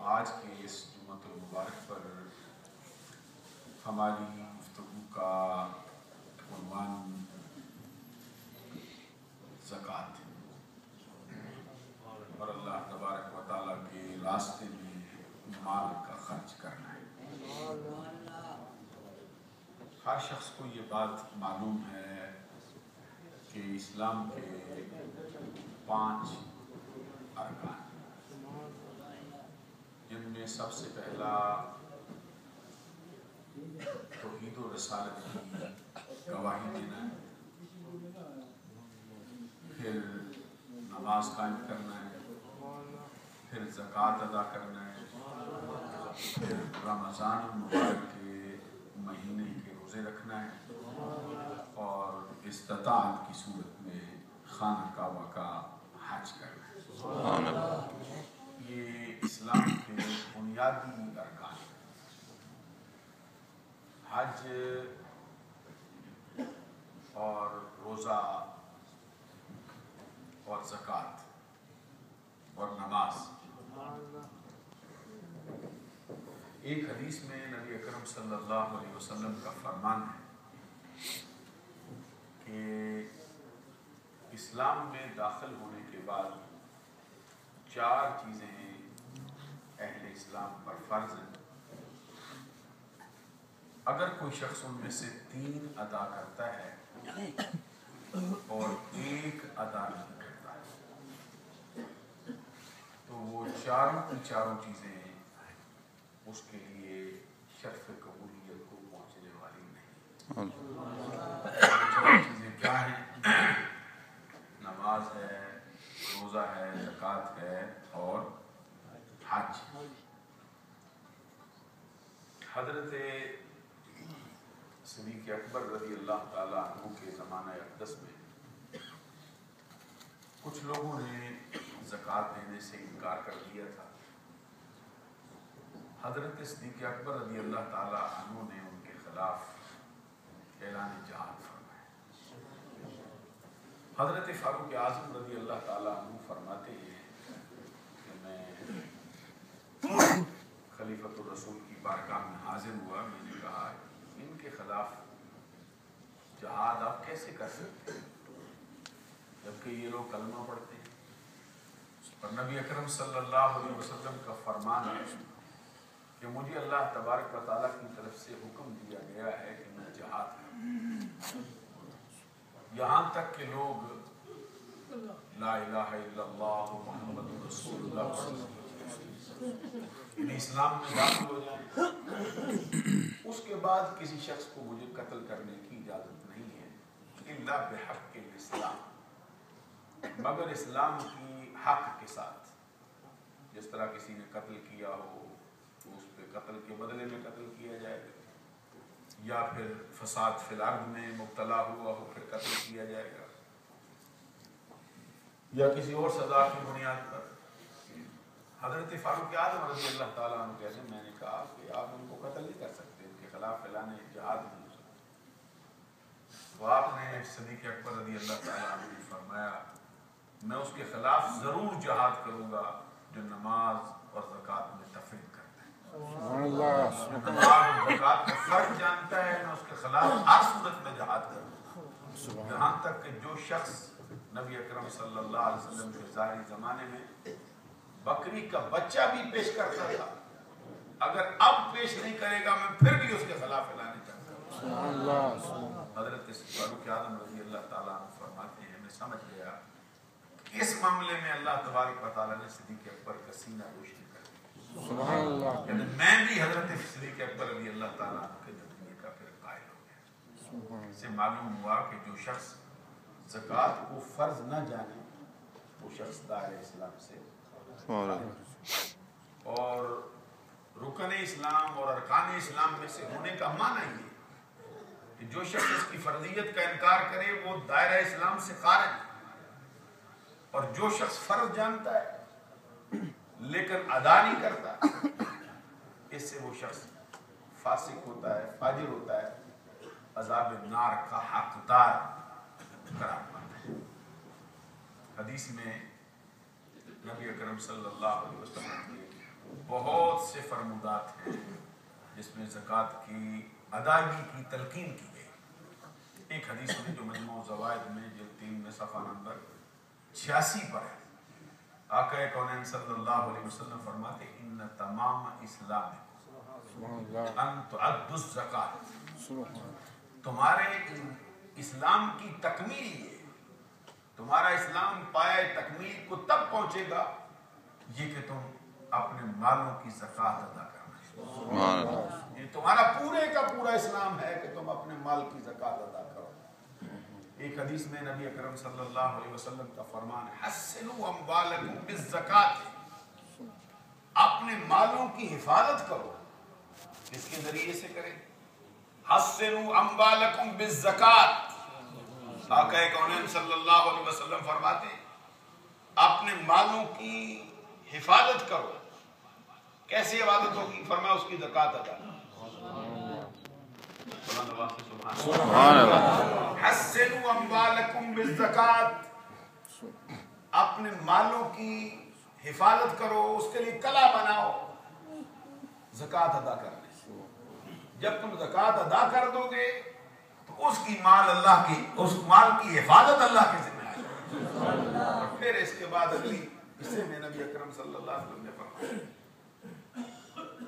آج کے اس جمعۃ المبارک پر ہماری گفتگو کا عنوان زکوٰۃ اور اللہ تبارک و تعالیٰ کے راستے میں مال کا خرچ کرنا ہے۔ ہر شخص کو یہ بات معلوم ہے کہ اسلام کے 5 ارکان جن میں سب سے پہلا توحید و رسالت کی گواہی دینا ہے، پھر نماز قائم کرنا ہے، پھر زکوٰۃ ادا کرنا ہے، پھر رمضان المبارک کے مہینے کے روزے رکھنا ہے اور استطاعت کی صورت میں خانہ کعبہ کا حج کرنا ہے۔ یہ اسلام کے بنیادی ارکان ہیں۔ حج اور روزہ اور زکوٰۃ اور نماز۔ ایک حدیث میں نبی اکرم صلی اللہ علیہ وسلم کا فرمان ہے کہ اسلام میں داخل ہونے کے بعد 4 چیزیں اہل اسلام پر فرض ہیں۔ اگر کوئی شخص ان میں سے 3 ادا کرتا ہے اور 1 ادا نہیں کرتا ہے تو وہ چاروں کی چاروں چیزیں اس کے لیے شرف قبولیت کو پہنچنے والی نہیں۔ چار چیزیں کیا ہیں؟ نماز ہے، روزہ ہے، زکوٰۃ ہے اور حج۔ حضرت صدیق اکبر رضی اللہ تعالیٰ عنہ کے زمانہ اقدس میں کچھ لوگوں نے زکوٰۃ دینے سے انکار کر دیا تھا۔ حضرت صدیق اکبر رضی اللہ تعالیٰ عنہ نے ان کے خلاف اعلان جہاد فرمایا۔ حضرت فاروق اعظم رضی اللہ تعالیٰ عنہ فرماتے ہیں کہ میں خلیفۃ الرسول کی بارگاہ میں حاضر ہوا، میں نے کہا ان کے خلاف جہاد آپ کیسے کر سکتے ہیں جبکہ یہ لوگ کلمہ پڑھتے ہیں؟ اور نبی اکرم صلی اللہ علیہ وسلم کا فرمان ہے کہ مجھے اللہ تبارک و تعالیٰ کی طرف سے حکم دیا گیا ہے کہ میں جہاد کروں، یہاں تک کہ لوگ لا الہ الا اللہ محمد رسول اللہ پڑھ یعنی اسلام میں داخل ہو جائیں۔ اس کے بعد کسی شخص کو مجھے قتل کرنے کی اجازت نہیں ہے الا بحق الاسلام، مگر اسلام کی حق کے ساتھ۔ جس طرح کسی نے قتل کیا ہو تو اس پہ قتل کے بدلے میں قتل کیا جائے گا، یا پھر فساد فی الارض میں مبتلا ہوا ہو پھر قتل کیا جائے گا، یا کسی اور سزا کی بنیاد پر۔ حضرت فاروق اعظم رضی اللہ تعالیٰ عنہ کہتے ہیں میں نے کہا کہ آپ ان کو قتل نہیں کر سکتے، ان کے خلاف اعلان جہاد نہیں ہو سکتا۔ تو آپ نے صدیق اکبر رضی اللہ تعالیٰ عنہ نے فرمایا میں اس کے خلاف ضرور جہاد کروں گا جو نماز اور زکوٰۃ میں تفریق کرتا ہے۔ نماز اور زکوٰۃ کا فرق جانتا ہے میں اس کے خلاف ہر صورت میں جہاد کروں گا، یہاں تک کہ جو شخص نبی اکرم صلی اللہ علیہ وسلم کے ظاہری زمانے میں بکری کا بچہ بھی پیش کرتا تھا، اگر اب پیش نہیں کرے گا میں پھر بھی اس کے خلاف اعلان کرتا ہوں۔ حضرت فاروق اعظم رضی اللہ تعالیٰ عنہ فرماتے ہیں میں سمجھ گیا کہ اس معاملے میں اللہ تبارک و تعالیٰ نے صدیق اکبر کا سینہ روشن کر دیا، یعنی میں بھی حضرت صدیق اکبر رضی اللہ تعالیٰ عنہ کے نظریے کا پھر قائل ہو گیا۔ اس سے معلوم ہوا کہ جو شخص زکوٰۃ کو فرض نہ جانے وہ شخص دائرہ اسلام سے، اور رکن اسلام اور ارکان اسلام میں سے ہونے کا معنی یہ کہ جو شخص اس کی فرضیت کا انکار کرے وہ دائرہ اسلام سے خارج، اور جو شخص فرض جانتا ہے لیکن ادا نہیں کرتا اس سے وہ شخص فاسق ہوتا ہے، فاجر ہوتا ہے، عذاب نار کا حقدار قرار پاتا ہے۔ حدیث میں نبی اکرم صلی اللہ علیہ وسلم کے بہت فرمودات ہیں جس میں زکوٰۃ کی ادائیگی کی تلقین کی گئی۔ ایک حدیث میں جو مجموع زوائد میں جلد 3 میں صفحہ نمبر 86 پر ہے، آقا کونین صلی اللہ علیہ وسلم فرماتے ان تمام اسلام ان تعد الزکوٰۃ، تمہارے اسلام کی تکمیل یہ، تمہارا اسلام پائے تکمیل کو تب پہنچے گا یہ کہ تم اپنے مالوں کی زکوٰۃ ادا کرنا، یہ تمہارا پورے کا پورا اسلام ہے کہ تم اپنے مال کی زکوٰۃ ادا کرو۔ ایک حدیث میں نبی اکرم صلی اللہ علیہ وسلم کا فرمان ہے حسنوا اموالکم بالزکوٰۃ، اپنے مالوں کی حفاظت کرو، کس کے ذریعے سے کریں؟ حسنوا اموالکم بالزکوٰۃ، آقا کونین صلی اللہ علیہ وسلم فرماتے ہیں اپنے مالوں کی حفاظت کرو، کیسے حفاظت ہوگی؟ فرمایا اس کی زکوٰۃ ادا کرو۔ سبحان اللہ۔ حسنوا اموالکم بالزکوٰۃ، اپنے مالوں کی حفاظت کرو، اس کے لیے کلا بناؤ زکوٰۃ ادا کرنے۔ جب تم زکوٰۃ ادا کر دو گے تو اس کی مال اللہ کی، اس مال کی حفاظت اللہ کے ذمہ آئے گی۔ اور پھر اس کے بعد اگلی حصے میں نبی اکرم صلی اللہ علیہ وسلم نے فرمایا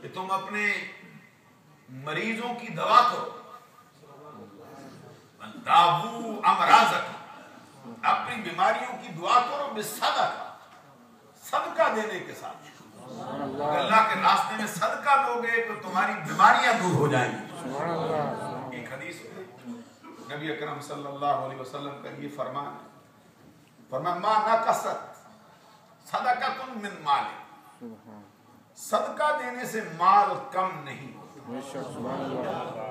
کہ تم اپنے مریضوں کی دوا کرو، داؤ امراضکم، اپنی بیماریوں کی دعا کرو بالصدقہ، صدقہ دینے کے ساتھ۔ اگر اللہ کے راستے میں صدقہ دو گے تو تمہاری بیماریاں دور ہو جائیں گی۔ ایک حدیث میں نبی اکرم صلی اللہ علیہ وسلم کا یہ فرمان ہے، فرمان ما نقصت صدقۃ من مال، صدقہ دینے سے مال کم نہیں ہوتا۔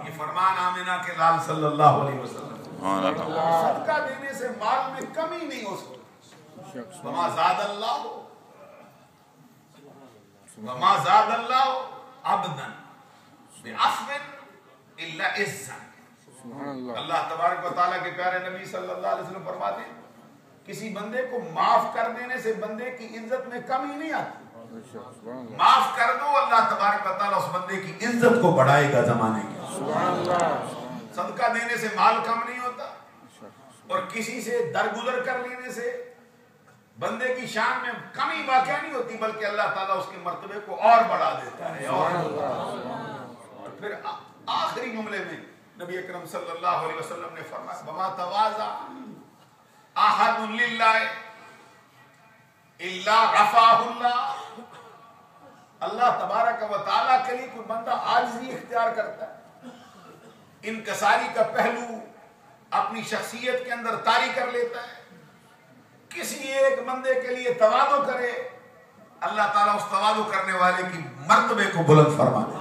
یہ فرمان آمنہ کے لال صلی اللہ علیہ وسلم، صدقہ دینے سے مال میں کمی نہیں ہو سکتی۔ وما زاد اللہ وما زاد اللہ عبدا بعفو الا عزا، اللہ تبارک و تعالیٰ کے پیارے نبی صلی اللہ علیہ وسلم فرماتے ہیں کسی بندے کو معاف کر دینے سے بندے کی عزت میں کمی نہیں آتی۔ معاف کر دو، اللہ تبارک و تعالیٰ اس بندے کی عزت کو بڑھائے گا زمانے کے۔ صدقہ دینے سے مال کم نہیں ہوتا، اور کسی سے درگزر کر لینے سے بندے کی شان میں کمی واقع نہیں ہوتی، بلکہ اللہ تعالیٰ اس کے مرتبے کو اور بڑھا دیتا ہے۔ اور پھر آخری جملے میں نبی اکرم صلی اللہ علیہ وسلم نے فرمایا وما تواضع احد للہ الا رفعہ اللہ، اللہ تبارک و تعالیٰ کے لیے کوئی بندہ عاجزی اختیار کرتا ہے، انکساری کا پہلو اپنی شخصیت کے اندر طاری کر لیتا ہے، کسی ایک بندے کے لیے تواضع کرے، اللہ تعالیٰ اس تواضع کرنے والے کی مرتبے کو بلند فرما دے۔